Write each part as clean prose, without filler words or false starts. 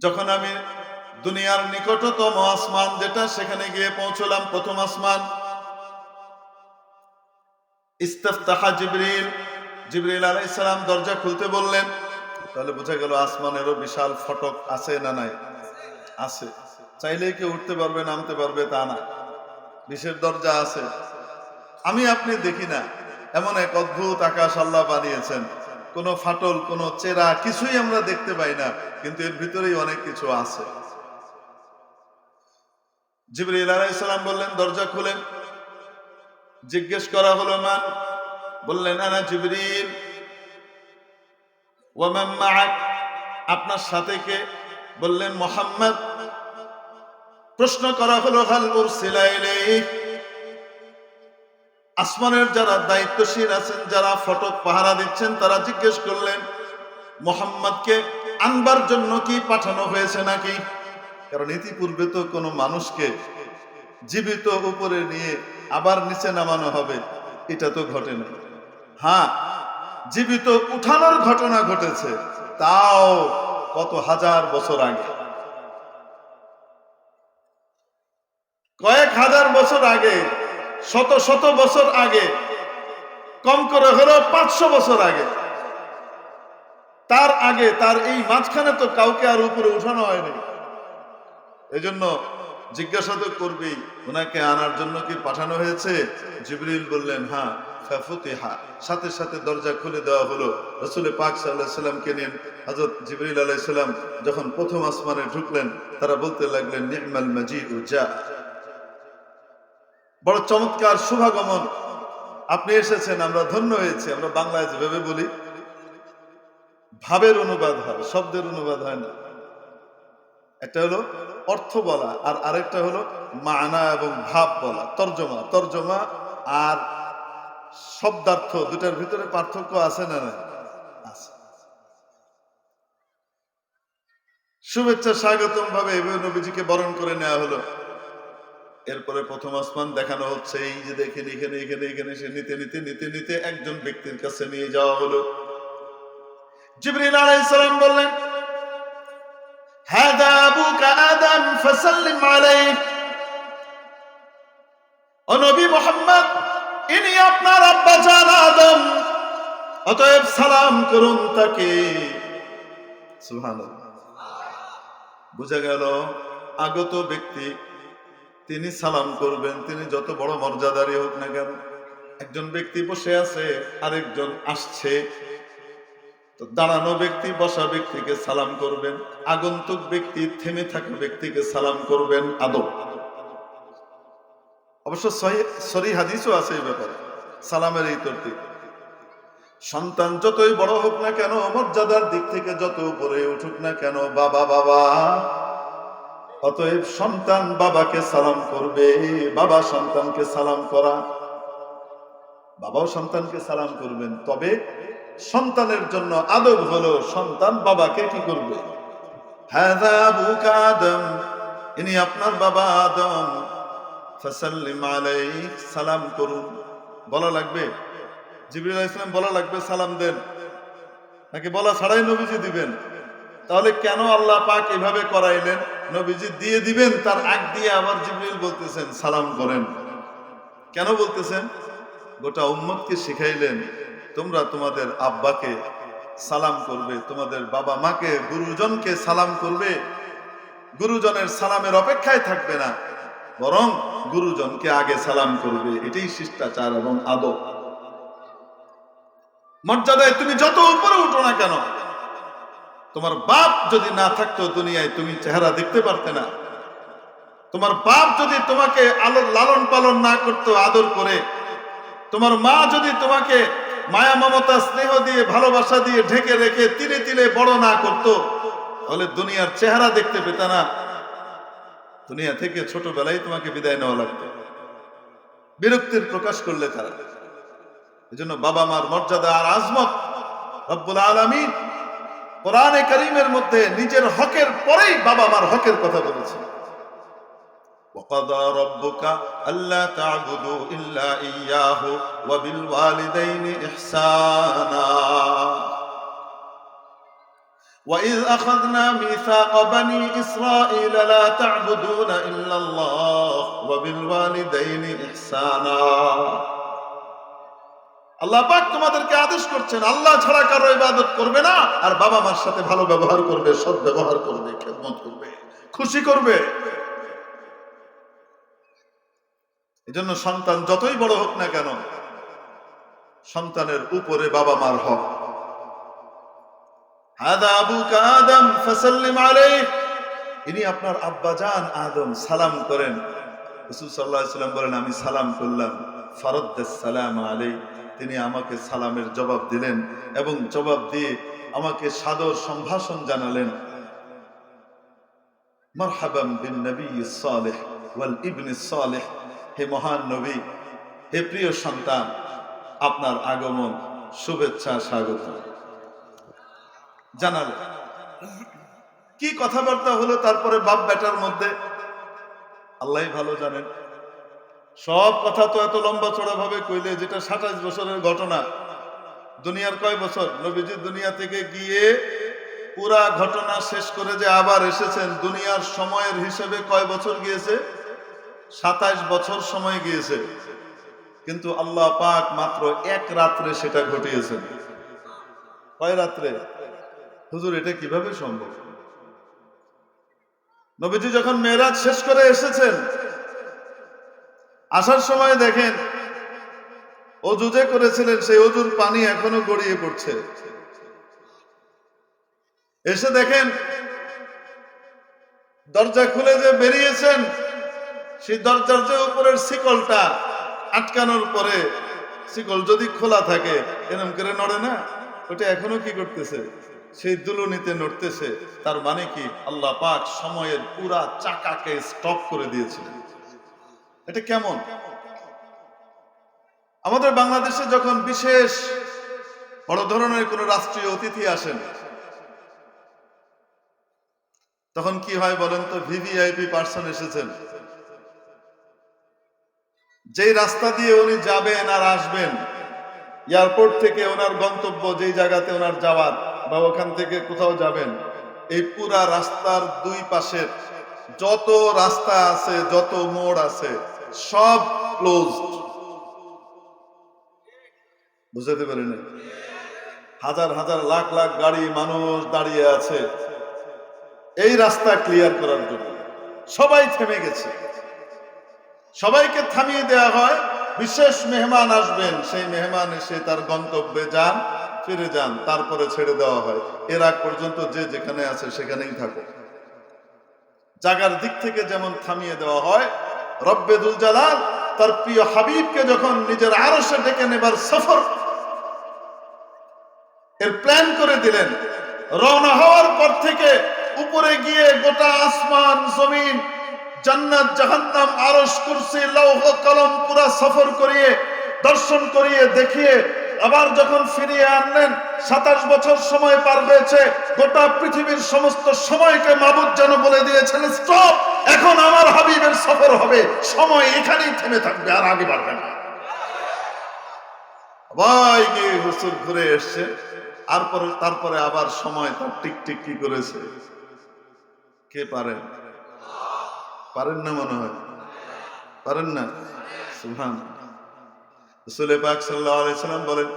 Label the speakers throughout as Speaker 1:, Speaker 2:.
Speaker 1: যখন আমি দুনিয়ার নিকটতম আসমান যেটা, সেখানে গিয়ে পৌঁছলাম প্রথম আসমান। ইস্তাফতাহা জিবরিল, জিবরিল আলাইহিস সালাম দরজা খুলতে বললেন। তাহলে বোঝা গেল আসমানেরও বিশাল ফটক আছে না নাই? আছে। চাইলেই কেউ উঠতে পারবে নামতে পারবে তা না, বিশেষ দরজা আছে। আমি আপনি দেখি না, এমন এক অদ্ভুত আকাশ আল্লাহ বানিয়েছেন, কোনো ফাটল কোনো চেরা কিছুই আমরা দেখতে পাই না, কিন্তু এর ভিতরেই অনেক কিছু আছে। জিবরিল আলাইহিস সালাম বললেন দরজা খুলেন। জিজ্ঞেস করা হলো মান? বললেন আনা জিবরিল। ওয়া মান মাআক? আপনার সাথে কে? বললেন মুহাম্মদ। প্রশ্ন করা হলো হাল উরসিলা ইলাইক? আসমানের যারা দায়িত্বশীল আছেন, যারা ফটক পাহারা দিচ্ছেন, তারা জিজ্ঞেস করলেন মুহাম্মদকে আনবার জন্য কি পাঠানো হয়েছে নাকি? কারণ ইতিপূর্বে তো কোনো মানুষকে জীবিত উপরে নিয়ে আবার নিচে নামানো হবে, এটা তো ঘটেনি। হ্যাঁ, জীবিত উঠানোর ঘটনা ঘটেছে, তাও কত হাজার বছর আগে, কয়েক হাজার বছর আগে, শত শত বছর আগে, কম করে হলো 500 বছর আগে। তার আগে, তার এই মাঝখানে তো কাউকে আর উপরে উঠানো হয়নি। এই জন্য জিজ্ঞাসা তো করবেই, ওনাকে আনার জন্য কি পাঠানো হয়েছে? জিবরিল বললেন হ্যাঁ। ফাফুতিহা, সাথে সাথে দরজা খুলে দেওয়া হলো। রাসূল পাক সাল্লাল্লাহু আলাইহি সাল্লামকে নিয়ে হযরত জিবরিল আলাইহিস সালাম যখন প্রথম আসমানে ঢুকলেন, তারা বলতে লাগলেন নি'মাল মাজিউ জা, বড় চমৎকার শুভাগমন, আপনি এসেছেন, আমরা ধন্য হয়েছি। আমরা বাংলায় যেভাবে বলি, ভাবের অনুবাদ হয়, শব্দের অনুবাদ হয় না। একটা হলো অর্থ বলা, আর আরেকটা হলো মানা এবং ভাব বলা, তর্জমা। তর্জমা আর শব্দার্থ দুটার ভিতরে পার্থক্য আছে না? আছে। শুভেচ্ছা স্বাগতম ভাবে এভাবে নবীজিকে বরণ করে নেওয়া হলো। এরপরে প্রথম আসমান দেখানো হচ্ছে, এই যে দেখেন এখানে এখানে এখানে, সে নিতে নিতে নিতে নিতে একজন ব্যক্তির কাছে নিয়ে যাওয়া হলো। জিবরিল আলাইহিস সালাম বললেন হাদা আবুকা আদম ফাসাল্লিম আলাইহি। ও নবী মুহাম্মদ, ইনি আপনার আব্বা জান আদম, অতএব সালাম করুন তাকে। সুবহানাল্লাহ। বুঝা গেল আগত ব্যক্তি, তিনি সালাম করবেন, তিনি যত বড় মর্যাদারই হোক না কেন। একজন ব্যক্তি বসে আছে, আরেকজন আসছে, তো দাঁড়ানো ব্যক্তি বসা ব্যক্তিকে সালাম করবেন, আগন্তুক ব্যক্তি থেমে থাকা ব্যক্তিকে সালাম করবেন। আদব। অবশ্য সহিহ হাদিসও আছে এই ব্যাপারে, সালামের এই তরতিব। সন্তান যতই বড় হোক না কেন, মর্যাদার দিক থেকে যত উপরে উঠুক না কেন, বাবা বাবা, অতএব সন্তান বাবাকে সালাম করবে, বাবা সন্তানকে সালাম করা, বাবাও সন্তানকে সালাম করবেন। তবে সন্তানের জন্য আদব হলো সন্তান বাবাকে কি করবে? হাযা আবুকা আদম, ইনি আপনার বাবা আদম, ফাসাল্লিম আলাইহি, সালাম করুন। বলা লাগবে? জিবরিল আলাইহিস সালাম বলা লাগবে সালাম দেন, নাকি বলা ছাড়াই নবীজি দিবেন? তাহলে কেন আল্লাহ পাক এভাবে করাইলেন? নবীজি দিয়ে দিবেন, তার আগ দিয়ে আবার জিবরিল বলতেছেন সালাম করেন। কেন বলতেছেন? গোটা উম্মতকে শিখাইলেন, তোমরা তোমাদের আব্বাকে সালাম করবে, তোমাদের বাবা মাকে, গুরুজনকে সালাম করবে। গুরুজনের সালামের অপেক্ষায় থাকবে না, বরং গুরুজনকে আগে সালাম করবে। এটাই শিষ্টাচার এবং আদব। মর্যাদায় তুমি যত উপরে উঠো না কেন, তোমার বাপ যদি না থাকতো দুনিয়ায়, তুমি চেহারা দেখতে পারতে না। তোমার বাপ যদি তোমাকে লালন পালন না করতো আদর করে, তোমার মা যদি তোমাকে মায়া মমতা স্নেহ দিয়ে ভালোবাসা দিয়ে ঢেকে রেখে তিলে তিলে বড় না করতো, তাহলে দুনিয়ার চেহারা দেখতে পেতে না। দুনিয়া থেকে ছোটবেলায় তোমাকে বিদায় নেওয়া লাগতো। বিরক্তির প্রকাশ করলে তারা। এজন্য বাবা মার মর্যাদা আর আজমত রব্বুল আলামিন কোরআনে কারীমের মধ্যে নিজের হকের পরেই বাবা মার হকের কথা বলেছে। وَقَضَى رَبُّكَ أَلَّا تَعْبُدُوا إِلَّا إِيَّاهُ وَبِالْوَالِدَيْنِ إِحْسَانًا। وَإِذْ أَخَذْنَا مِيثَاقَ بَنِي إِسْرَائِيلَ لَا تَعْبُدُونَ إِلَّا اللَّهَ وَبِالْوَالِدَيْنِ إِحْسَانًا। আল্লাহ পাক তোমাদেরকে আদেশ করছেন আল্লাহ ছাড়া কারো ইবাদত করবে না, আর বাবা মার সাথে ভালো ব্যবহার করবে, সৎ ব্যবহার করবে, খেদমত করবে, খুশি করবে। এজন্য সন্তান যতই বড় হোক না কেন, সন্তানের উপরে বাবা মার হক। হাদা আবুকা আদম ফাসাল্লিম আলাইহি, ইনি আপনার আব্বাজান আদম, সালাম করেন। রাসূল সাল্লাল্লাহু আলাইহি ওয়াসাল্লাম বলেন আমি সালাম করলাম, ফারাদ্দাস সালাম আলাইহি, তিনি আমাকে সালামের জবাব দিলেন এবং জবাব দিয়ে আমাকে সাদর সম্ভাষণ জানালেন। মারহাবান বিন নবিয়্যিস সালিহ ওয়াল ইবনিস সালিহ, হে মহান নবী, হে প্রিয় সন্তান, আপনার আগমন, শুভেচ্ছা, স্বাগত জানালেন। কি কথাবার্তা হলো তারপরে বাপ বেটার মধ্যে আল্লাহই ভালো জানেন। সব কথা তো এত লম্বা চড়া ভাবে কইলে, যেটা 27 বছরের ঘটনা, দুনিয়ার কয় বছর, নবীজি দুনিয়া থেকে গিয়ে পুরা ঘটনা শেষ করে যে আবার এসেছেন, দুনিয়ার সময়ের হিসেবে কয় বছর গিয়েছে? 27 বছর সময় গিয়েছে। কিন্তু আল্লাহ পাক মাত্র এক রাত্রে সেটা ঘটিয়েছেন। কয় রাত্রে? হুজুর এটা কিভাবে সম্ভব? নবীজি যখন মেরাজ শেষ করে এসেছেন, আসার সময় দেখেন অজু যে করেছিলেন সেই অজুর পানি এখনো গড়িয়ে পড়ছে। এসে দেখেন দরজা খুলে যে বেরিয়েছেন, সেই দরজার যে উপরের শিকলটা আটকানোর পরে, শিকল যদি খোলা থাকে এরকম করে নড়ে না, ওটা এখনো কি করতেছে? সেই দুলুনিতে নড়তেছে। তার মানে কি আল্লাহ পাক সময়ের পুরা চাকাকে স্টপ করে দিয়েছিলেন। এটা কেমন? আমাদের বাংলাদেশে যখন বিশেষ বড় ধরনের কোন রাষ্ট্রীয় অতিথি আসেন, তখন কি হয় বলেন তো? ভিভিআইপি পার্সন এসেছেন, যেই রাস্তা দিয়ে উনি যাবেন আর আসবেন, এয়ারপোর্ট থেকে ওনার গন্তব্য যেই জায়গাতে ওনার যাওয়ার, বা ওখান থেকে কোথাও যাবেন, এই পুরা রাস্তার দুই পাশের যত রাস্তা আছে, যত মোড় আছে, সব ক্লোজড। বুঝতে পারেন? হাজার হাজার লাখ লাখ গাড়ি, মানুষ দাঁড়িয়ে আছে এই রাস্তা ক্লিয়ার করার জন্য। সবাই থেমে গেছে, সবাইকে থামিয়ে দেওয়া হয়। বিশেষ মেহমান আসবেন, সেই মেহমান এসে তার গন্তব্যে যান, ফিরে যান, তারপরে ছেড়ে দেওয়া হয়। এর আগ পর্যন্ত যে যেখানে আছে সেখানেই থাকো। জায়গার দিক থেকে যেমন থামিয়ে দেওয়া হয়, রব্বে দুল জালাল তার প্রিয় হাবিবকে যখন নিজের আরশে ডেকে নেবার সফর এর প্ল্যান করে দিলেন, রওনা হওয়ার পর থেকে উপরে গিয়ে গোটা আসমান, জমিন, জান্নাত, জাহান্নাম, আরশ, কুরসি, লৌহ কলম পুরা সফর করিয়ে, দর্শন করিয়ে, দেখিয়ে আবার যখন ফিরিয়ে আনলেন, 27 বছর সময় পার হয়েছে। গোটা পৃথিবীর সমস্ত সময়কে মাবুদ যেন বলে দিয়েছেন স্টপ, এখন আমার হাবিবের সফর হবে, সময় এখানেই থেমে থাকবে, আর আগে বাড়বে না। সবাই গিয়ে হুজুর ঘুরে এসছে, তারপরে আবার সময় তার টিক টিক কি করেছে। কে পারেন? পারেন না মনে হয়, পারেন না। সুবহান। রাসূল পাক সাল্লাল্লাহু আলাইহি সাল্লাম বলেন,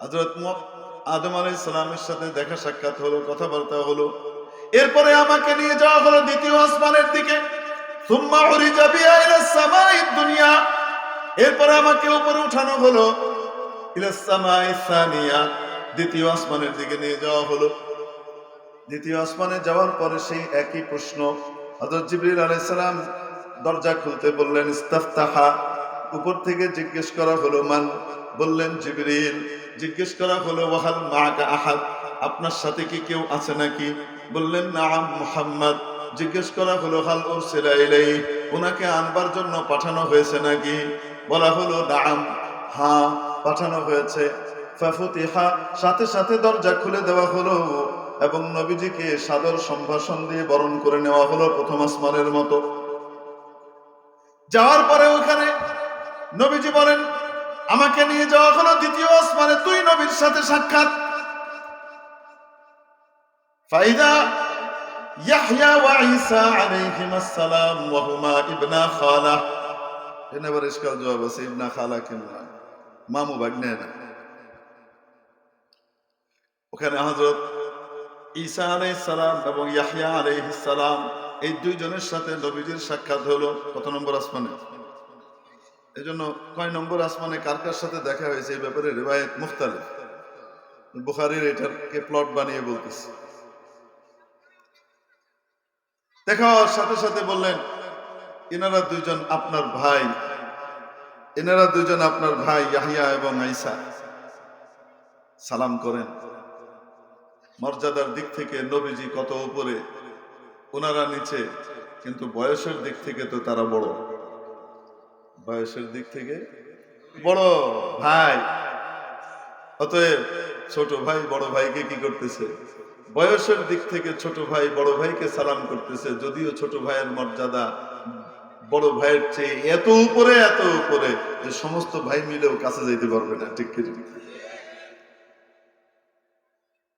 Speaker 1: হযরত আদম আলাইহিস সালামের সাথে দেখা সাক্ষাৎ হলো, কথাবার্তা হলো। এরপরে আমাকে নিয়ে যাওয়া হলো দ্বিতীয় আসমানের দিকে। সুম্মা উরিজা বিয়া ইলাস সামাইদ দুনিয়া, এরপরে আমাকে উপরে উঠানো হলো ইলাস সামাইস সানিয়া, দ্বিতীয় আসমানের দিকে নিয়ে যাওয়া হলো। দ্বিতীয় আসমানে যাওয়ার পরে সেই একই প্রশ্ন। হযরত জিবরিল আলাইহিস সালাম দরজা খুলতে বললেন, ইস্তাফতাহা। উপর থেকে জিজ্ঞেস করা হলো, মান? বললেন জিবরিল। জিজ্ঞেস করা হলো, ওয়াহাল মাআকা আহাদ, আপনার সাথে কি কেউ আছে নাকি? বললেন, নাআম মুহাম্মদ। জিজ্ঞেস করা হলো, হাল উরসিলা ইলাইহি, ওনাকে আনবার জন্য পাঠানো হয়েছে নাকি? বলা হলো, নাআম, হ্যাঁ পাঠানো হয়েছে। ফাফুতিহা, সাথে সাথে দরজা খুলে দেওয়া হলো এবং নবীজিকে সাদর সম্ভাষণ দিয়ে বরণ করে নেওয়া হলো প্রথম আসমানের মতো। যাওয়ার পরে ওখানে নবীজি বলেন, আমাকে নিয়ে যাওয়া হলো দ্বিতীয় আসমানে, দুই নবীর সাথে সাক্ষাৎ। ফাইদা ইয়াহইয়া ওয়া ঈসা আলাইহিমাস সালাম ওয়া হুমা ইবনা খালা। এখানে আবার ইশকাল জবাব আছে, ইবনা খালা কেন না, মামু ভাগ্নে না। ওখানে হযরত ঈসা আলাইহিস সালাম এবং ইয়াহইয়া আলাইহিস সালাম এই দুইজনের সাথে নবীজির সাক্ষাৎ হলো কত নম্বর আসমানে? এজন্য কয় নম্বর আসমানে কার কার সাথে দেখা হয়েছে এই ব্যাপারে রিওয়ায়াত মুখতালিফ। বুখারীর এটাকে প্লট বানিয়ে বলতেছে। দেখা হওয়ার সাথে সাথে বললেন, এনারা দুইজন আপনার ভাই, এনারা দুইজন আপনার ভাই ইয়াহইয়া এবং ঈসা, সালাম করেন। মর্যাদার দিক থেকে নবীজি কত উপরে, ওনারা নিচে, কিন্তু বয়সের দিক থেকে তো তারা বড়। বয়সের দিক থেকে বড় ভাই, অতএব ছোট ভাই বড় ভাইকে কি করতেছে? বয়সের দিক থেকে ছোট ভাই বড় ভাইকে সালাম করতেছে, যদিও ছোট ভাইয়ের মর্যাদা বড় ভাইয়ের চেয়ে এত উপরে যে সমস্ত ভাই মিলেও কাছে যাইতে পারবে না। ঠিক কি?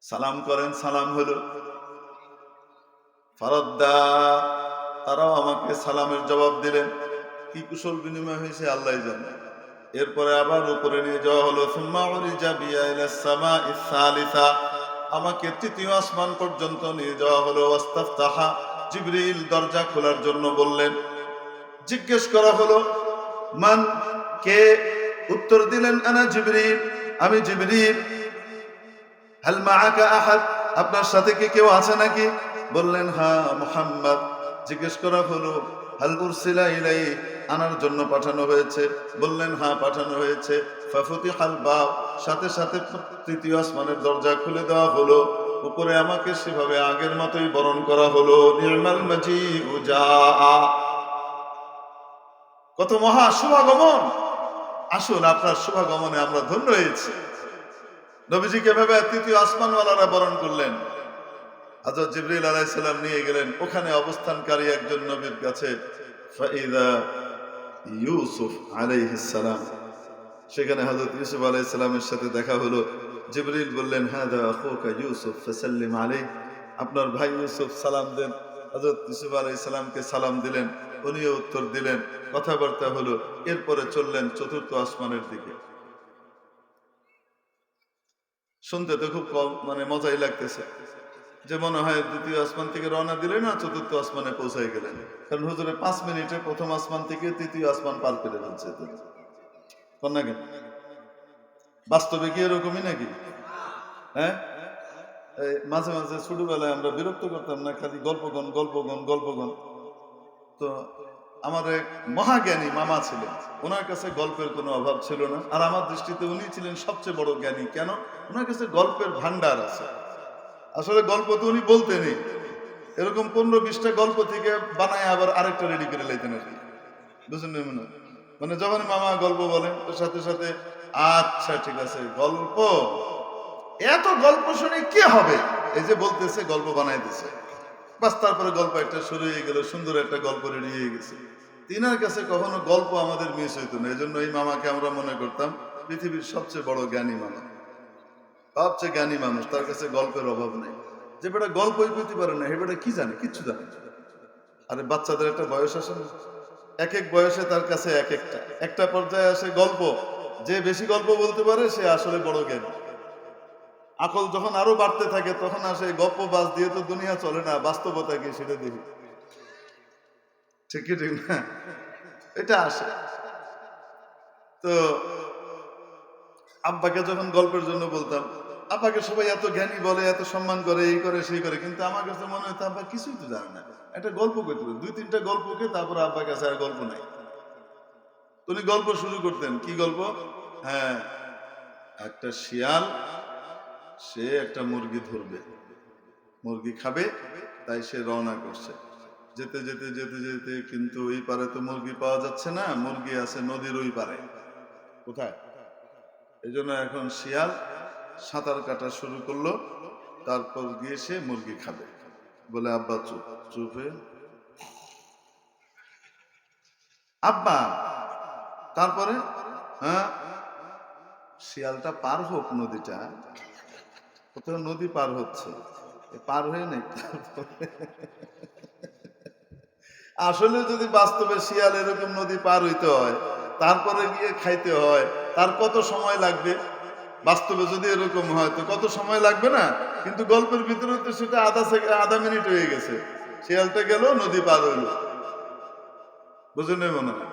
Speaker 1: সালাম করেন, সালাম হলো। ফারাদ্দা, তারাও আমাকে সালামের জবাব দিলেন। কি কুশল বিনিময় হয়েছে আল্লাহ জানে। এরপরে আবার উপরে নিয়ে যাওয়া হলো। সুম্মা উরিজা বিয়া ইলাস সামাইস সালিসা, আমাকে তৃতীয় আসমান পর্যন্ত নিয়ে যাওয়া হলো। ওয়াস্তাফতাহা, জিবরিল দরজা খোলার জন্য বললেন। জিজ্ঞেস করা হলো, মান, কে? উত্তর দিলেন, আনা জিবরিল, আমি জিবরিল। হাল মাআকা আহাদ, আপনার সাথে কি কেউ আছে নাকি? বললেন, হ্যাঁ, মুহাম্মদ। জিজ্ঞেস করা হলো, হাল উরসিলা ইলাই, আনার জন্য পাঠানো হয়েছে? বললেন, হ্যাঁ, পাঠানো হয়েছে। ফাফুতিহাল বাব, সাথে সাথে তৃতীয় আসমানের দরজা খুলে দেওয়া হলো। উপরে আমাকে সেভাবে আগের মতোই বরণ করা হলো। নির্মাল মাজিউ জাআ, কত মহা শুভাগমন! আসুন, আপনার শুভাগমনে আমরা ধন্য হয়েছি। নবীজিকে ভেবে তৃতীয় আসমানওয়ালারা বরণ করলেন। হযরত জিবরিল আলাইহিস সালাম নিয়ে গেলেন ওখানে অবস্থানকারী একজন নবীর কাছে। ফাইদা ইউসুফ আলাইহিস সালাম, সেখানে হযরত ইউসুফ আলাইহিস সালামের সাথে দেখা হলো। জিবরিল বললেন, হাদা আখুকা ইউসুফ ফাসাল্লিম আলাইহি, আপনার ভাই ইউসুফ, সালাম দেন। হযরত ইউসুফ আলাইহিস সালামকে সালাম দিলেন, উনিও উত্তর দিলেন। কথাবার্তা হলো। এরপরে চললেন চতুর্থ আসমানের দিকে। শুনতে তো খুব কম, মজাই লাগতেছে, যে মনে হয় দ্বিতীয় আসমান থেকে রওনা দিলেন না চতুর্থ আসমানে পৌঁছায় গেলেন। কারণ হুজুরে 5 মিনিটে প্রথম আসমান থেকে তৃতীয় আসমান পার করে ফেলছে। না কেন? বাস্তবে কি এরকমই নাকি? হ্যাঁ, মাঝে মাঝে ছোটবেলায় আমরা বিরক্ত করতাম না, খালি গল্পগণ গল্পগণ গল্পগণ। তো আমার এক মহাজ্ঞানী মামা ছিলেন, ওনার কাছে গল্পের কোনো অভাব ছিল না। আর আমার দৃষ্টিতে উনি ছিলেন সবচেয়ে বড় জ্ঞানী। কেন? ওনার কাছে গল্পের ভান্ডার আছে। আসলে গল্প তো উনি বলতেনই, এরকম 15-20টা গল্প থেকে বানায় আবার আরেকটা রেডি করে লাইতেন আর কি। বুঝলেন? যখন মামা গল্প বলেন তো সাথে সাথে আচ্ছা ঠিক আছে, গল্প, এত গল্প শুনে কি হবে, এই যে বলতেছে গল্প বানাই দিছে, বাস তারপরে গল্প একটা শুরু হয়ে গেল, সুন্দর একটা গল্প রেডি হয়ে গেছে। তিনার কাছে কখনো গল্প আমাদের মিস হইতো না। এই জন্য এই মামাকে আমরা মনে করতাম পৃথিবীর সবচেয়ে বড় জ্ঞানী মামা, সবচেয়ে জ্ঞানী মানুষ। তার কাছে গল্পের অভাব নেই। যে বেটা গল্পই করতে পারে না, হে বেটা কি জানে? কিচ্ছু জানে। আরে বাচ্চাদের একটা বয়স আসে না, এক এক বয়সে তার কাছে এক একটা পর্যায়ে আসে গল্প। যে বেশি গল্প বলতে পারে সে আসলে বড় জ্ঞানী। আকল যখন আরো বাড়তে থাকে তখন আসে গল্প বাস দিয়ে তো দুনিয়া চলে না, বাস্তবতা কি সেটা দেখি। ঠিক কি ঠিক না? এটা আসে। তো আব্বাকে যখন গল্পের জন্য বলতাম, আব্বাকে সবাই এত জ্ঞানী বলে, এত সম্মান করে, এই করে সেই করে, কিন্তু আমার কাছে মনে হতো আব্বা কিছুই তো জানে না। একটা গল্প করতে হবে, 2-3টা গল্পকে, তারপর আব্বার কাছে আর গল্প নাই। উনি গল্প শুরু করতেন। কি গল্প? হ্যাঁ, একটা শিয়াল, সে একটা মুরগি ধরবে, মুরগি খাবে, তাই সে রওনা করছে। যেতে যেতে যেতে যেতে কিন্তু ওই পারে তো মুরগি পাওয়া যাচ্ছে না, মুরগি আছে নদীর ওই পারে। কোথায়? এই জন্য এখন শিয়াল সাঁতার কাটা শুরু করলো, তারপর গিয়ে সে মুরগি খাবে। বলে, আব্বা চুপ। চুপে আব্বা, তারপরে হ্যাঁ, শিয়ালটা পার হোক নদীটা, কোথাও নদী পার হচ্ছে, পার হয়ে নেই। আসলে যদি বাস্তবে শিয়াল এরকম নদী পার হইতে হয়, তারপরে গিয়ে খাইতে হয়, তার কত সময় লাগবে? বাস্তবে যদি এরকম হয় তো কত সময় লাগবে না? কিন্তু গল্পের ভিতরে তো সেটা আধা মিনিট হয়ে গেছে। শিয়ালটা গেল, নদী পার হইল। বুঝলেন মনে হয়?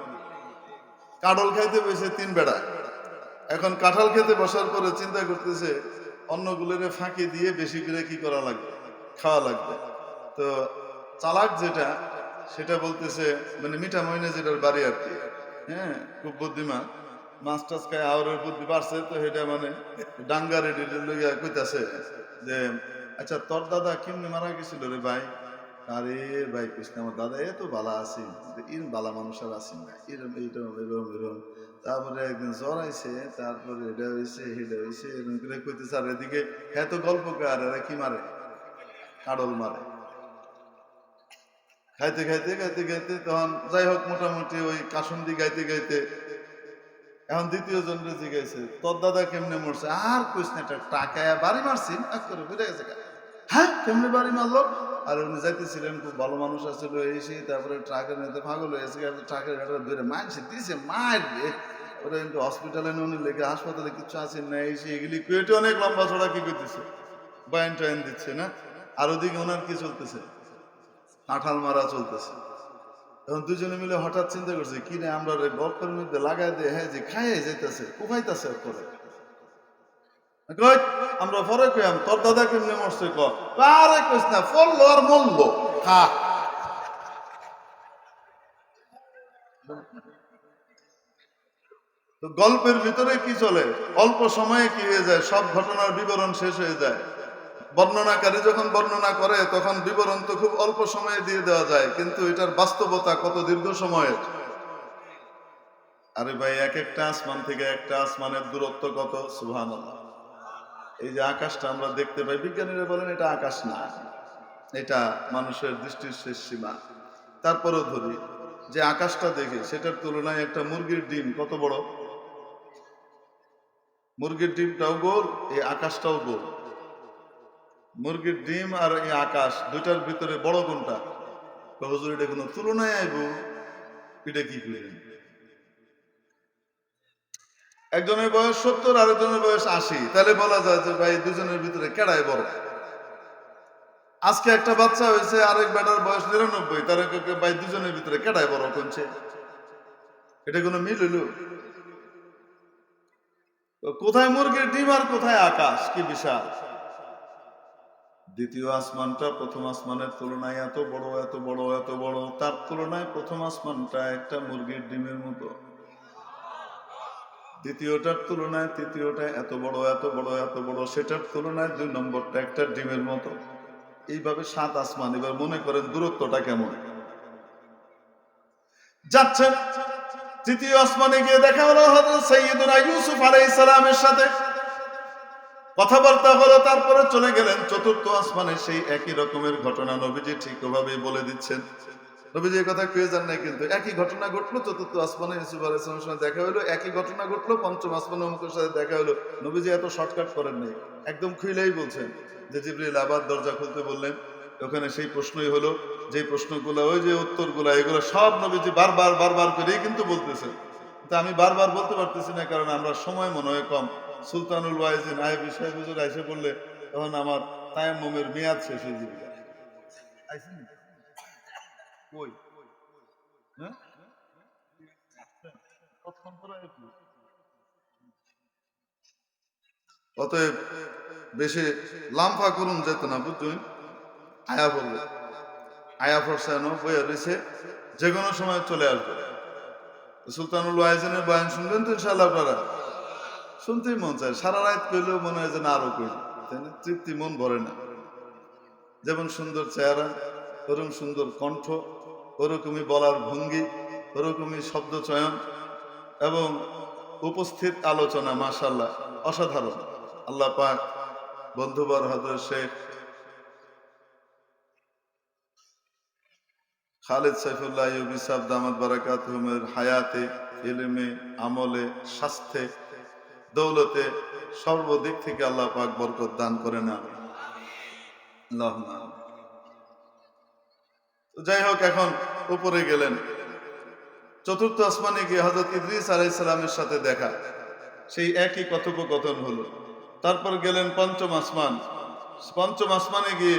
Speaker 1: কাঁঠাল খাইতে বসে 3 বেড়া। এখন কাঁঠাল খেতে বসার পরে চিন্তা করতেছে অন্যগুলোরে ফাঁকি দিয়ে বেশি করে কি করা লাগবে, খাওয়া লাগবে। তো চালাক যেটা, সেটা বলতেছে, মানে মিঠা মইনে যেটার বাড়ি আর কি, হ্যাঁ, খুব বুদ্ধিমান, মাছ টাছ খায় আওয়ারের বুদ্ধি বাড়ছে, তো সেটা মানে ডাঙ্গা রেডি লইয়া কইতাছে যে আচ্ছা তোর দাদা কেমনে মারা গেছিল রে ভাই? আরে ভাই কৃষ্ণ, আমার দাদা এত বালা আছি, এরম বালা মানুষ আর আছি না, এরম এরম এরম এরম। তারপরে একদিন জ্বর আইছে, তারপরে এটা হয়েছে সেটা হয়েছে, এরকম করে কইতেছে। আর এদিকে এত গল্প আর এরা কি মারে? কাডল মারে। খাইতে খাইতে খাইতে খাইতে তখন যাই হোক মোটামুটি ওই কাসুন্দি গাইতে গাইতে এখন দ্বিতীয় জনরে জিগাইছে তোর দাদা কেমনে মরছে? আর কইস না, একটা টাকায় বাড়ি মারছি করে বুঝে গেছে। হ্যাঁ, কেমনে বাড়ি মারলো? আর উনি যাইতেছিলেন, খুব ভালো মানুষ আসছিল, এসে তারপরে ট্রাকের মধ্যে পাগল হয়েছে, ট্রাকের ঘাটে ধরে মানছে দিছে মার রে। ওরা কিন্তু হসপিটালে উনি লেগে হাসপাতালে কিছু আছেন না, এসে এগুলি কুয়েটে অনেক লম্বা ছড়া কি করতেছে, বয়ান টয়ান দিচ্ছে না। আর ওদিকে ওনার কি চলতেছে? কাঁঠাল মারা চলতেছে। এখন দুজনে মিলে হঠাৎ চিন্তা করছে কি রে, আমরা গল্পের মধ্যে লাগাই দিয়ে হ্যাঁ যে খাইয়ে যেতেছে, কোথাইতেছে করে। আমরা পরে কইয়াম তোর দাদা কেমনে মরছে ক, আরে কইস না, ফললো আর মরলো, খা। তো গল্পের ভিতরে কি চলে, অল্প সময়ে কি হয়ে যায়, সব ঘটনার বিবরণ শেষ হয়ে যায়। বর্ণনাকারী যখন বর্ণনা করে তখন বিবরণ তো খুব অল্প সময়ে দিয়ে দেওয়া যায়, কিন্তু এটার বাস্তবতা কত দীর্ঘ সময়ের। আরে ভাই, এক একটা আসমান থেকে একটা আসমানের দূরত্ব কত, সুবহানাল্লাহ। এই যে আকাশটা আমরা দেখতে পাই, বিজ্ঞানীরা বলেন এটা আকাশ না, এটা মানুষের দৃষ্টির শেষ সীমা। তারপরেও ধরি যে আকাশটা দেখে, সেটার তুলনায় একটা মুরগির ডিম কত বড়। মুরগির ডিমটাও গোল, এই আকাশটাও গোল। মুরগির ডিম আর এই আকাশ দুইটার ভিতরে বড় কোনটা? হুজুর এটা কোনো তুলনায় আইব? এটা কি করলেন? একজনের বয়স 70, আরেকজনের বয়স 80, তাহলে বলা যায় যে ভাই দুজনের ভিতরে কেডাই বড়? আজকে একটা বাচ্চা হয়েছে, আরেক বেটার বয়স 99, তার ভাই দুজনের ভিতরে কেডাই বড় কোনছে? এটা কোনো মিল হইল? কোথায় মুরগির ডিম আর কোথায় আকাশ, কি বিশাল! দ্বিতীয় আসমানটা প্রথম আসমানের তুলনায় এত বড় এত বড় এত বড়, তার তুলনায় প্রথম আসমানটা একটা মুরগির ডিমের মতো। দ্বিতীয়টার তুলনায় তৃতীয়টা এত বড় এত বড় এত বড়, সেটার তুলনায় 2 নম্বরটা একটা ডিমের মতো। এইভাবে 7 আসমান। এবার মনে করেন দূরত্বটা কেমন যাচ্ছেন। তৃতীয় আসমানে গিয়ে দেখা হলো হযরত সাইয়্যিদুনা ইউসুফ আলাইহিস সালামের সাথে কথাবার্তা হলো। তারপরে চলে গেলেন চতুর্থ আসমানে। সেই একই রকমের ঘটনা নবীজি ঠিক ওভাবেই বলে দিচ্ছেন। নবীজি এই কথা কেউ জান নাই, কিন্তু একই ঘটনা ঘটলো চতুর্থ আসমানে ইউসুফ আলাইহিস সালামের সাথে দেখা হলো, একই ঘটনা ঘটলো পঞ্চম আসমানে অমুকের সাথে দেখা হলো। নবীজি এত শর্টকাট করেন নাই, একদম খুইলেই বলছেন যে জিবরিল আবার দরজা খুলতে বললেন। ওখানে সেই প্রশ্নই হলো, যে প্রশ্নগুলো, ওই যে উত্তরগুলো, এগুলো সব নবীজি বারবার বারবার করেই কিন্তু বলতেছেন। তা আমি বারবার বলতে পারতেছি না, কারণ আমরা সময় মনে হয় কম। সুলতানুল ওয়াইজিন আয় বিষয় হুজুর আইসে বললে তখন আমার তায়াম্মুমের মেয়াদ শেষ হয়ে যাবে। কই? হ্যাঁ, অতএব বেশি লাম্ফা করুন যেত না, বুঝছেন? আয়া বলবে, আয়া ফরসানো বইয়া রয়েছে, যে কোনো সময় চলে আসবে। সুলতানুল ওয়াইজিনের বয়ান শুনবেন তো ইনশাআল্লাহ আপনারা? শুনতেই মন চায়, সারা রাত কইলেও মনে হয় যে না আরো কইল, তাই না? তৃপ্তি মন ভরে না। যেমন সুন্দর চেহারা, ওরকম সুন্দর কণ্ঠ, ওরকমই বলার ভঙ্গি, ওরকমই শব্দ চয়ন এবং উপস্থিত আলোচনা, মাশাআল্লাহ অসাধারণ। আল্লাহ পাক বন্ধুবর হযরত শেখ খালিদ সাইফুল্লাহ আইয়ুবী সাহেব দামাত বারাকাতুহুমের হায়াতে, ইলমে, আমলে, স্বাস্থ্যে, দৌলতে, সর্বদিক থেকে আল্লাহ পাক বরকত দান করে না। আল্লাহুম্মা আমিন। তো যাই হোক, এখন উপরে গেলেন, চতুর্থ আসমানে গিয়ে হযরত ইদ্রিস আলাইহিস সালামের সাথে দেখা, সেই একই কথোপকথন হলো। তারপর গেলেন পঞ্চম আসমান, পঞ্চম আসমানে গিয়ে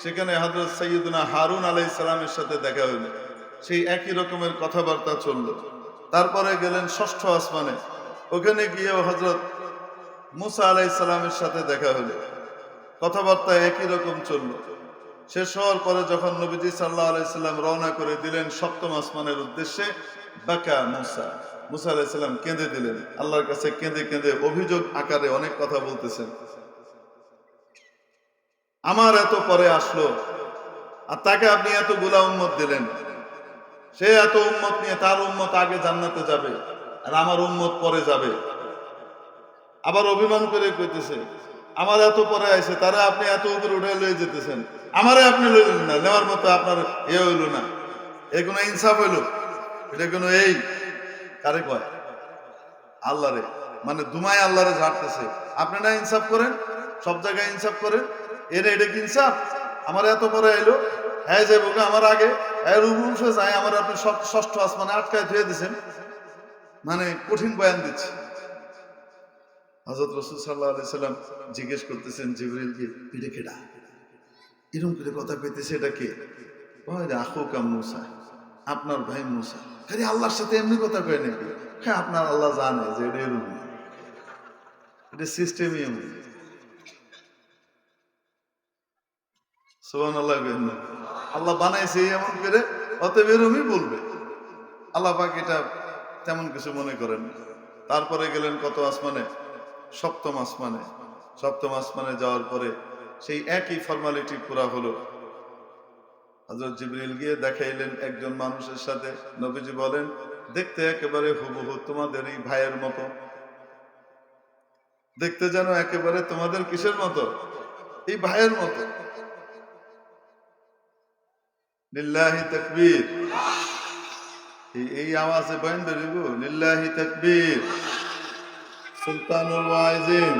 Speaker 1: সেখানে হযরত সাইয়্যিদুনা হারুন আলাইহিস সালামের সাথে দেখা হলো, সেই একই রকমের কথাবার্তা চলল। তারপরে গেলেন ষষ্ঠ আসমানে, ওখানে গিয়েও হযরত মুসা আলাইহিস সালামের সাথে দেখা হলো, কথাবার্তা একই রকম চলল। শেষ হওয়ার পরে যখন নবীজি সাল্লাল্লাহু আলাইহি সাল্লাম রওনা করে দিলেন সপ্তম আসমানের উদ্দেশ্যে, বাকা মুসা, মুসা আলাইহিস সালাম কেঁদে দিলেন, আল্লাহর কাছে কেঁদে কেঁদে অভিযোগ আকারে অনেক কথা বলতেছেন। আমার এত পরে আসলো, আর তাকে আপনি এতগুলা উম্মত দিলেন, সে এত উম্মত নিয়ে তার উম্মত আগে জান্নাতে যাবে আর আমার উম্মত পরে যাবে। আবার অভিমান করে কইতেছে, আমার এত পরে আইছে, তারা আপনি এত উপরে উঠে লয়ে যেতেছেন, আমারে আপনি লইলেন না, নেওয়ার মতো আপনার হইল না। এ কোনো ইনসাফ হইল? এটা কোনো এই কারে কয়? আল্লাহরে, মানে দুমায় আল্লাহরে ঝাড়তেছে। আপনি না ইনসাফ করেন, সব জায়গায় ইনসাফ করেন, এটা কি ইনসাফ? আমার এত পরে আইলো, হ্যাঁ যাইব আমার আগে, হ্যাঁ রুবুংশে যায়, আমার আপনি ষষ্ঠ আসমানে আটকায় ধুয়ে দিচ্ছেন, মানে কঠিন বয়ান দিচ্ছে। হযরত রাসূল সাল্লাল্লাহু আলাইহি সাল্লাম জিজ্ঞেস করতেছেন জিবরিলকে, এটা কেডা? এরকম করে কথা কইতেছে, এটা কে? ওই আখুকা মুসা, আপনার ভাই মুসা। খালি আল্লাহর সাথে এমনি কথা কয় নাকি? হ্যাঁ, আপনার আল্লাহ জানে যে এটা এরকম, এটা সিস্টেমই এমন। সুবহানাল্লাহ। আল্লাহ বানাইছে এমন করে, অতএব এরকমই বলবে। আল্লাহ পাক এটা তেমন কিছু মনে করেন। তারপরে গেলেন কত আসমানে? সপ্তম আসমানে। সপ্তম আসমানে যাওয়ার পরে সেই একই ফর্মালিটি পুরা হলো। হযরত জিবরিল গিয়ে দেখাইলেন একজন মানুষের সাথে। নবীজি বলেন, দেখতে একেবারে হুবহু তোমাদের এই ভাইয়ের মতো, দেখতে যেন একেবারে তোমাদের কিসের মতো? এই ভাইয়ের মতো। লিল্লাহি তাকবীর। এই আওয়াজে বয়ান বেরিব, লিল্লাহি তাকবীর। সুলতানুল ওয়াইজিন।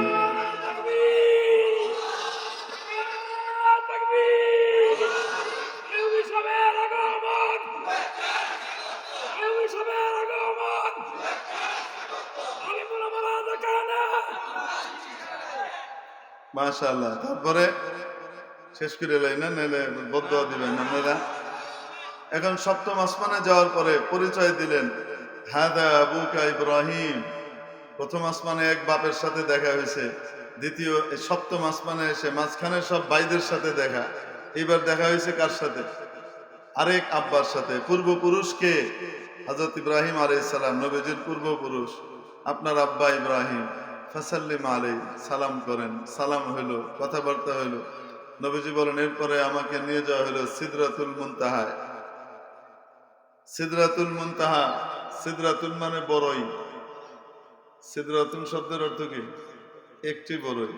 Speaker 1: মাশাআল্লাহ। তারপরে শেষ করে লাইনা, নাইলে বদদোয়া দিবেন আপনারা। এখন সপ্তম আসমানে যাওয়ার পরে পরিচয় দিলেন, হাদা আবুকা ইব্রাহিম। প্রথম আসমানে এক বাপের সাথে দেখা হয়েছে, দ্বিতীয় সপ্তম আসমানে এসে মাঝখানে সব ভাইদের সাথে দেখা, এইবার দেখা হয়েছে কার সাথে? আরেক আব্বার সাথে। পূর্বপুরুষকে হযরত ইব্রাহিম আলাইহিস সালাম, নবীজির পূর্বপুরুষ, আপনার আব্বা ইব্রাহিম, ফাসাল্লিম আলাইহি, সালাম করেন। সালাম হইলো, কথাবার্তা হইলো। নবীজি বলেন, এরপরে আমাকে নিয়ে যাওয়া হলো সিদরাতুল মুনতাহায়। সিদরাতুল মুনতাহা, সিদরাতুল মানে বড়ই। সিদরাতুল শব্দের অর্থ কি? একটি বড়ই।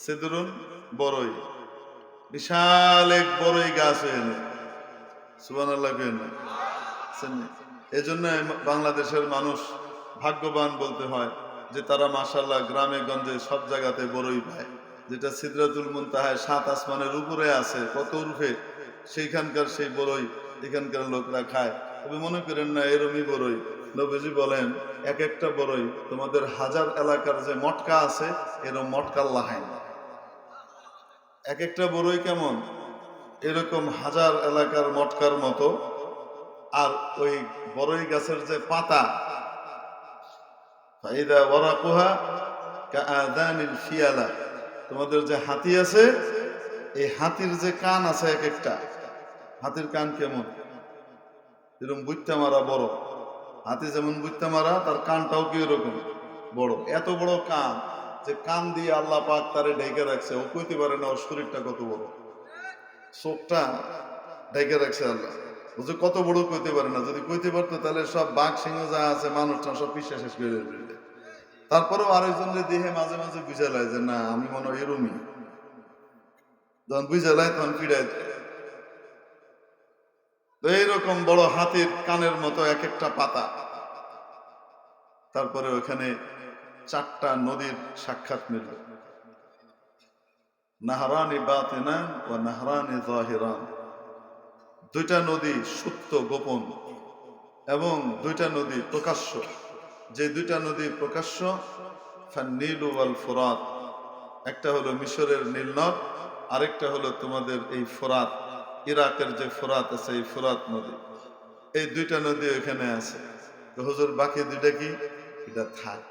Speaker 1: সিদরুন বড়ই, বিশাল এক বড়ই গাছ হয়ে নেই। সুবহানাল্লাহ কইেন না। এজন্য বাংলাদেশের মানুষ ভাগ্যবান বলতে হয় যে তারা মাশাআল্লাহ গ্রামে গঞ্জে সব জায়গাতে বড়ই পায়। যেটা সিদরাতুল মুনতাহায় 7 আসমানের উপরে আছে, কত উর্ফে, সেইখানকার সেই বড়ই এখানকার লোকরা খায়। তবে মনে করেন না এরমই বড়ই। নবীজি বলেন, এক একটা বড়ই তোমাদের হাজার এলাকার যে মটকা আছে, এরকম মটকার লাহাই না। এক একটা বড়ই কেমন? এরকম হাজার এলাকার মটকার মতো। আর ওই বড়ই গাছের যে পাতা, ফাইদা ওয়ারাকুহা কাআযানিল ফিয়ালা, তোমাদের যে হাতি আছে, এই হাতির যে কান আছে, এক একটা হাতির কান কেমন? এরকম বুইত্তা মারা বড়। হাতি যেমন বুইত্তা মারা, তার কানটাও কি এরকম বড়। এত বড় কান, যে কান দিয়ে আল্লাহ পাক তারে ঢেকে রাখছে, ও কইতে পারে না ওর শরীরটা কত বড়। চোখটা ঢেকে রাখছে আল্লাহ, ও যে কত বড় কইতে পারে না। যদি কইতে পারতো তাহলে সব বাঘ সিংহ যা আছে মানুষটা সব পিছিয়ে শেষ করে দিবে। তারপরেও আরেকজনের দেহে মাঝে মাঝে বুঝালায় যে না, আমি মনে হয় এরমই। যখন বুঝালায় তখন পিড়ায়। তো এইরকম বড় হাতির কানের মতো এক একটা পাতা। তারপরে ওখানে 4টা নদীর সাক্ষাৎ মিলল। নাহরানি বাতিনান ওয়া নাহরানি যাহিরান, দুইটা নদী সত্য গোপন এবং দুইটা নদী প্রকাশ্য। যে দুইটা নদী প্রকাশ্য, ফান্নীলু ওয়াল ফুরাত, একটা হলো মিশরের নীলনদ, আরেকটা হলো তোমাদের এই ফোরাত, ইরাকের যে ফোরাত আছে এই ফোরাত নদী। এই দুইটা নদী ওইখানে আছে। তো হুজুর বাকি দুইটা কি? এটা থাক,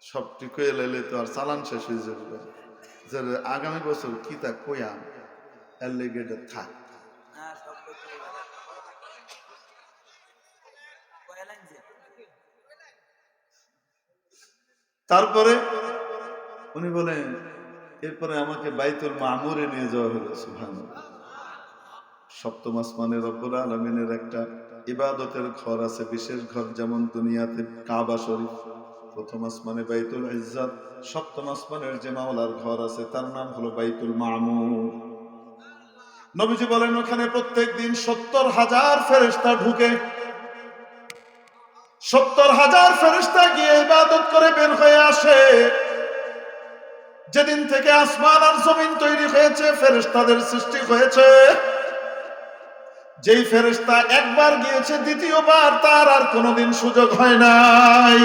Speaker 1: সব ঠিক হয়ে লাইলে তো আর চালান শেষ হয়ে যাবে, যে আগামী বছর কি তা কইয়াম, এর লেগে এটা থাক। তারপরে উনি বলেন, এরপরে আমাকে বাইতুল মামুরে নিয়ে যাওয়া হলো। সুবহানাল্লাহ। সপ্তম আসমানে রব্বুল আলামিনের একটা ইবাদতের ঘর আছে, বিশেষ ঘর, যেমন দুনিয়াতে কাবা শরীফ। প্রথম আসমানে বাইতুল ইজ্জত, সপ্তম আসমানের যে মাওলার ঘর আছে তার নাম হলো বাইতুল মামুর। নবীজি বলেন ওখানে প্রত্যেক দিন 70,000 ফেরেশতা ঢুকে, 70,000 ফেরেশতা গিয়ে ইবাদত করে বের হয়ে আসে। যেদিন থেকে আসমান আর জমিন তৈরি হয়েছে, ফেরেশতাদের সৃষ্টি হয়েছে, যেই ফেরেশতা একবার গিয়েছে দ্বিতীয়বার তার আর কোনোদিন সুযোগ হয় নাই।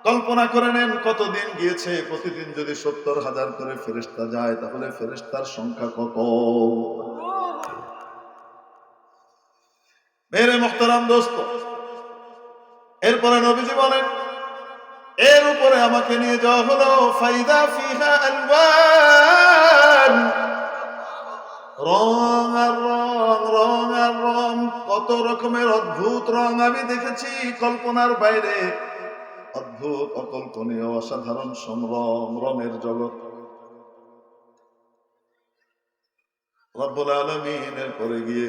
Speaker 1: কল্পনা করে নেন কতদিন গিয়েছে। প্রতিদিন যদি 70,000 করে ফেরেশতা যায়, তাহলে ফেরেশতার সংখ্যা কত? মেরে মুহতারাম দোস্ত, এরপরে নবীজি বলেন, এর উপরে আমাকে নিয়ে যাওয়া হলো। ফাইদা ফিহা আলওয়ান, রং আর রং, রং আর রং, কত রকমের অদ্ভুত রং আমি দেখেছি, কল্পনার বাইরে। অদ্ভুত, অকল্পনীয়, অসাধারণ সম্ভ্রম, রঙের জগৎ। রব্বুল আলামিনের পরে গিয়ে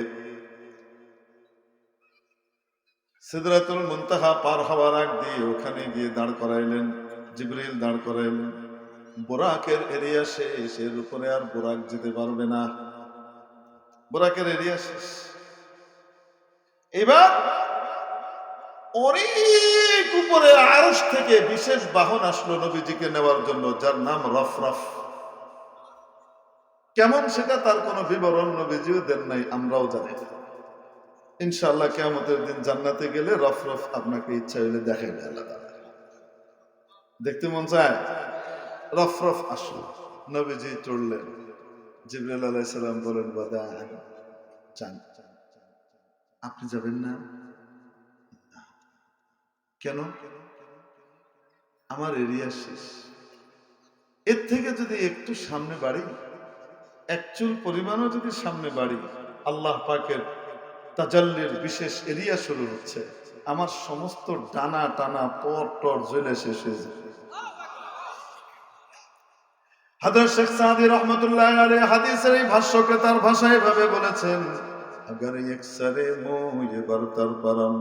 Speaker 1: সিদরাতুল মুনতাহা পার হওয়ার আগ দিয়ে ওখানে গিয়ে দাঁড় করাইলেন, জিবরিল দাঁড় করাইলেন। বুরাকের এরিয়া শেষ, এর উপরে আর বুরাক যেতে পারবে না, বুরাকের এরিয়া শেষ। এবার অনেক উপরে আরশ থেকে বিশেষ বাহন আসলো নবীজিকে নেওয়ার জন্য, যার নাম রফরফ। কেমন সেটা তার কোনো বিবরণ নবীজিও দেন নাই, আমরাও জানি। ইনশাআল্লাহ কিয়ামতের দিন জান্নাতে গেলে রফরফ আপনাকে ইচ্ছা হইলে দেখাইবে আল্লাহ তাআলা। দেখতে মন চায়? রফরফ আসলো, নবীজি চড়লেন। জিবরাইল আলাইহিস সালাম বলেন, বাদান, যান। আপনি যাবেন না? কেন? আমার এরিয়া শেষ, এর থেকে যদি একটু সামনে বাড়ি, এক চুল পরিমাণও যদি সামনে বাড়ি, আল্লাহ পাকের তাজাল্লির বিশেষ এরিয়া শুরু হচ্ছে, আমার সমস্ত ডানা টানা পর টর জ্বলে শেষ হয়ে যাবে। হযরত শেখ সাদি রহমাতুল্লাহ আলাইহি হাদিসের এই ভাষ্যকে তার ভাষায় এভাবে বলেছেন, अगर यकसरे मोय बरतर परम,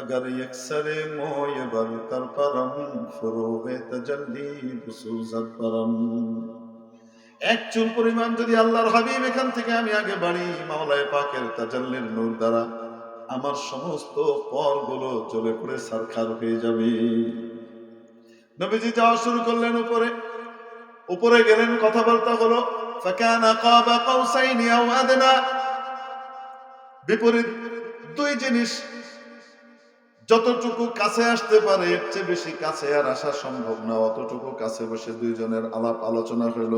Speaker 1: अगर यकसरे मोय बरतर परम, फुरूबे तजल्ली बुसूजत परम। এক চুল পরিমাণ যদি আল্লাহর হাবিব এখান থেকে আমি আগে বাড়ি, মাওলায়ে পাকের তাজাল্লির নূর দ্বারা আমার সমস্ত পরগুলো জ্বলে পড়ে ছারখার হয়ে যাবে। নবীজি যাওয়া শুরু করলেন উপরে। উপরে গেলেন, কথাবার্তা হলো। ফাকানা কাবা কাউসাইনি আও আদনা, বিপরীত দুই জিনিস যতটুকু কাছে আসতে পারে, এর চেয়ে বেশি কাছে আর আসা সম্ভব না, অতটুকু কাছে বসে দুইজনের আলাপ আলোচনা হইল।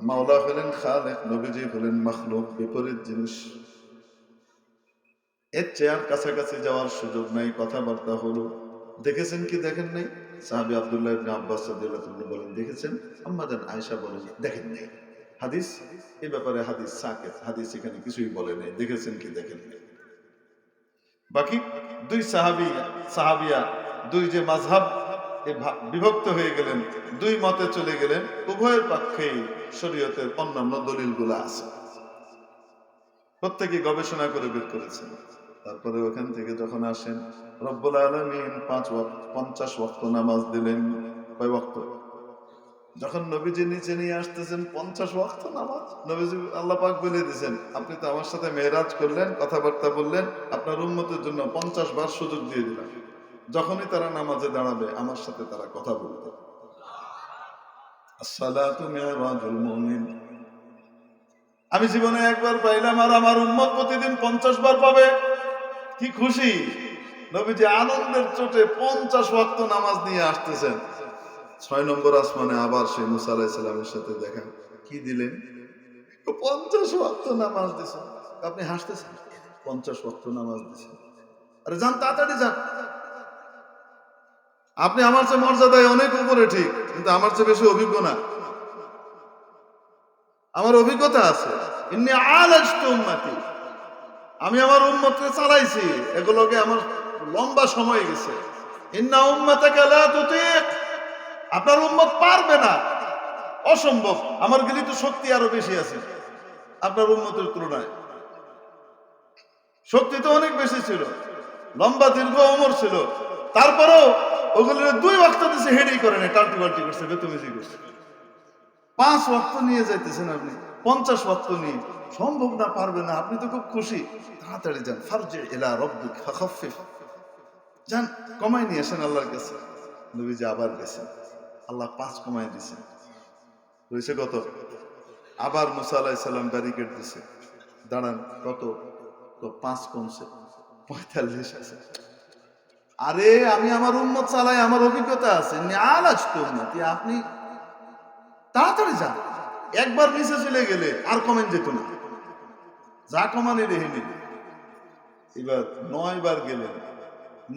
Speaker 1: মাওলা হলেন খালেক, নবীজি হলেন মাখলুক, বিপরীত জিনিস। এর চেয়ে আর কাছাকাছি যাওয়ার সুযোগ নাই, কথাবার্তা হলো। দেখেছেন কি দেখেন নাই? সাহাবী আব্দুল্লাহ ইবনে আব্বাস রাদিয়াল্লাহু তাআলা বলেন দেখেছেন, আম্মা জান আয়েশা বলেন দেখেন নাই। হাদিস এই ব্যাপারে হাদিস সাকেত, হাদিস এখানে কিছুই বলে নাই, দেখেছেন কি দেখেন নাই। বাকি দুই সাহাবিয়া দুই যে মাযহাব বিভক্ত হয়ে গেলেন, দুই মতে চলে গেলেন। উভয়ের পক্ষেই শরীয়তের অন্যান্য দলিলগুলো আছে, প্রত্যেকে গবেষণা করে বের করেছেন। তারপরে ওখান থেকে যখন আসেন, রব্বুল আলামিন 50 ওয়াক্ত নামাজ দিলেন। কয় ওয়াক্ত? যখন নবীজি নিচে নিয়ে আসতেছেন 50 ওয়াক্ত নামাজ, নবীজি আল্লাহ পাক বলে দিয়েছেন, আপনি তো আমার সাথে মেরাজ করলেন, কথাবার্তা বললেন, আপনার উম্মতের জন্য 50 বার সুযোগ দিয়ে দিলাম, যখনই তারা নামাজে দাঁড়াবে আমার সাথে তারা কথা বলবে। আসসালাতু মিরাজুল মুমিন। আমি জীবনে একবার পাইলাম, আর আমার উম্মত প্রতিদিন 50 বার পাবে। কি খুশি! নবীজি আনন্দের চোটে 50 ওয়াক্ত নামাজ নিয়ে আসতেছেন। 6 নম্বর আসমানে আবার সেই মুসা আলাইহিস সালামের সাথে দেখা। কি দিলেন? 50 ওয়াক্ত নামাজ দিছেন। আপনি হাসতেছেন? 50 ওয়াক্ত নামাজ দিছেন। আরে যান, তাড়াতাড়ি যান। আপনি আমার চেয়ে মর্যাদায় অনেক উপরে, ঠিক, কিন্তু আমার চেয়ে বেশি অভিজ্ঞ না। আমার অভিজ্ঞতা আছে। ইন্নী আলাজতু উম্মতি, আমি আমার উম্মতকে চালাইছি, এগুলোকে আমার লম্বা সময় গেছে। ইন্না উম্মাতাকা লা তুতিক, আপনার উম্মত পারবে না, অসম্ভব। আমার গেলে তো শক্তি আরো বেশি আছে আপনার উম্মতের তুলনায়। শক্তি তো অনেক বেশি ছিল, লম্বা দীর্ঘ ওমর ছিল, তারপরেও ওগুলো 2 ওয়াক্ত দিছে, হেডেই করে না, টাল্টি বাল্টি করছে, বেতমিজি করছে। 5 ওয়াক্ত নিয়ে যাইতেছেন আপনি, 50 ওয়াক্ত নিয়ে। সম্ভব না, পারবে না। আপনি তো খুব খুশি, তাড়াতাড়ি যান। ফারজি ইলা রাব্বিক ফাখাফফিফ, যান, কমাই নিয়ে আসেন আল্লাহর কাছে। নবীজি আবার গেছেন, আল্লাহ 5 কমাই দিয়েছেন। রয়েছে কত? আবার মুসা আলাইহিস সালাম ব্যারিকেড দিছে, দাঁড়ান। কত? তো 5 কমছে, 45 আছে। আরে আমি আমার উম্মত চালাই, আমার অভিজ্ঞতা আছে। আলাজতু উম্মতি, আপনি তাড়াতাড়ি যান। একবার নিচে চলে গেলে আর কমেন যেত না, যা কমানি রেহিনি। এবার 9 বার গেলেন,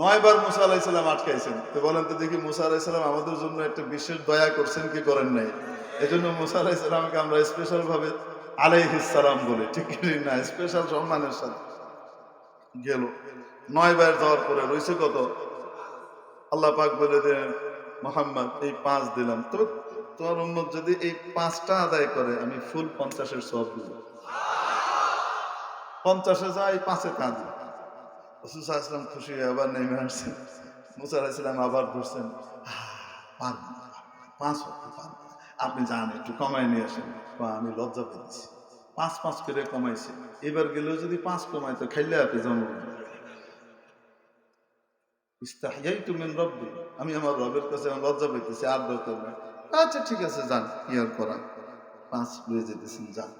Speaker 1: 9 বার মুসা আলাইহিস সালাম আটকাইছেন। তো বলেন তো দেখি, মুসা আলাইহিস সালাম আমাদের জন্য একটা বিশেষ দয়া করছেন কি করেন নাই? এজন্য মুসা আলাইহিস সালামকে আমরা স্পেশাল ভাবে আলাইহিস সালাম বলি, ঠিক না? স্পেশাল সম্মানের সাথে গেল। 9 বার যাওয়ার পরে রয়েছে কত? আল্লাহ পাক বলে দেন, মুহাম্মদ এই 5 দিলাম, তবে তোমার উম্মত যদি এই 5টা আদায় করে আমি ফুল 50-এর সওয়াব দেব। 50-এ যায়, 5-এ কাঁদি। রাসূল সাল্লাল্লাহু আলাইহি ওয়াসাল্লাম খুশি হয়ে আবার নেমে আসছেন। মুসা আলাইহিস সালাম আবার ধরছেন, পারবো না, 5 ওয়াক্ত পারবো না, আপনি যান, একটু কমায় নিয়ে আসেন। আমি লজ্জা পেয়েছি, 5 করে কমাইছে। এবার গেলেও যদি 5 কমায় তো খাইলে আপনি জন্ম। ইস্তাহইয়াইতু মিন রাব্বি, আমি আমার রবের কাছে লজ্জা পাইতেছি, আর দরকার নাই। আচ্ছা ঠিক আছে, যান, কি আর করা, 5 লয়ে যেতেছেন, যান।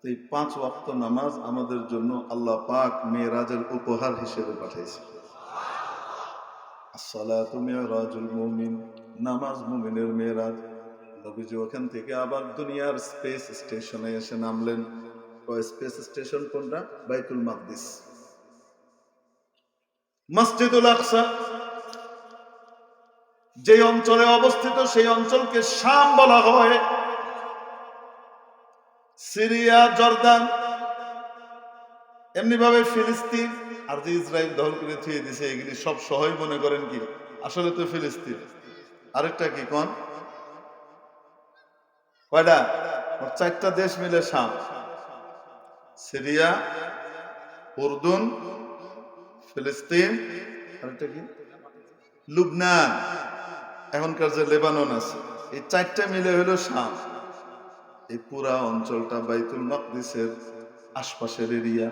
Speaker 1: এই 5 ওয়াক্ত নামাজ আমাদের জন্য আল্লাহ পাক মেরাজের উপহার হিসেবে পাঠিয়েছে। আসসালাতু মিরাজুল মুমিন, নামাজ মুমিনের মেরাজ। নবীজি ওখান থেকে আবার দুনিয়ার স্পেস স্টেশনে এসে নামলেন। স্পেস স্টেশন কোনটা? বাইতুল মাকদিস, মসজিদুল আকসা যে অঞ্চলে অবস্থিত, সেই অঞ্চলকে শাম বলা হয়। সিরিয়া, জর্দান, এমনি ভাবে ফিলিস্তিন, আর যে ইসরায়েল দখল করে থুয়ে দিছে, এগুলি সব সহই মনে করেন কি আসলে তো ফিলিস্তিন। আরেকটা কি কোন? কয়টা? 4টা দেশ মিলে শাম। সিরিয়া, উর্দুন, ফিলিস্তিন, আরেকটা কি? লুবনান, এখনকার যে লেবানন আছে, এই 4টা মিলে হলো শাম। এই পুরা অঞ্চলটা বাইতুল মাকদিসের আশপাশের এরিয়া।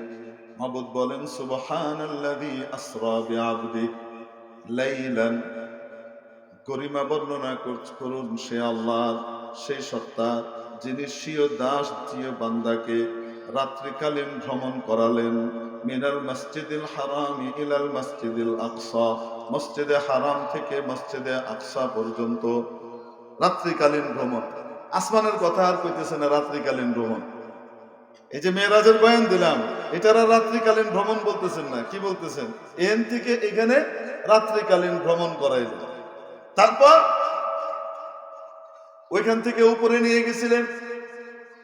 Speaker 1: মাবুদ বলেন, সুবহানাল্লাযী আসরা বিআবদিহি লাইলান, গরিমা বর্ণনা করুন সে আল্লাহ, সেই সত্তা যিনি স্বীয় দাস, প্রিয় বান্দাকে রাত্রিকালীন ভ্রমণ করালেন। মিনাল মসজিদিল হারামি ইলাল মসজিদিল আকসা, মসজিদে হারাম থেকে মসজিদে আকসা পর্যন্ত রাত্রিকালীন ভ্রমণ। আসমানের কথা আর কইতেছে না, রাত্রিকালীন ভ্রমণ। এই যে মেরাজের বয়ান দিলাম, এটারা রাত্রিকালীন ভ্রমণ বলতেছেন না, কি বলতেছেন? এখান থেকে এখানে রাত্রিকালীন ভ্রমণ করাইলেন। তারপর ওইখান থেকে উপরে নিয়ে গেছিলেন,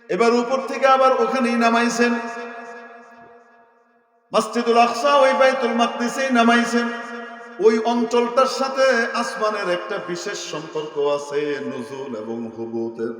Speaker 1: এবার উপর থেকে আবার ওখানেই নামাইছেন। মসজিদুল আকসা ওই বাইতুল মাকদিসেই নামাইছেন। ওই অঞ্চলটার সাথে আসমানের একটা বিশেষ সম্পর্ক আছে, নুজুল এবং হুবুতের।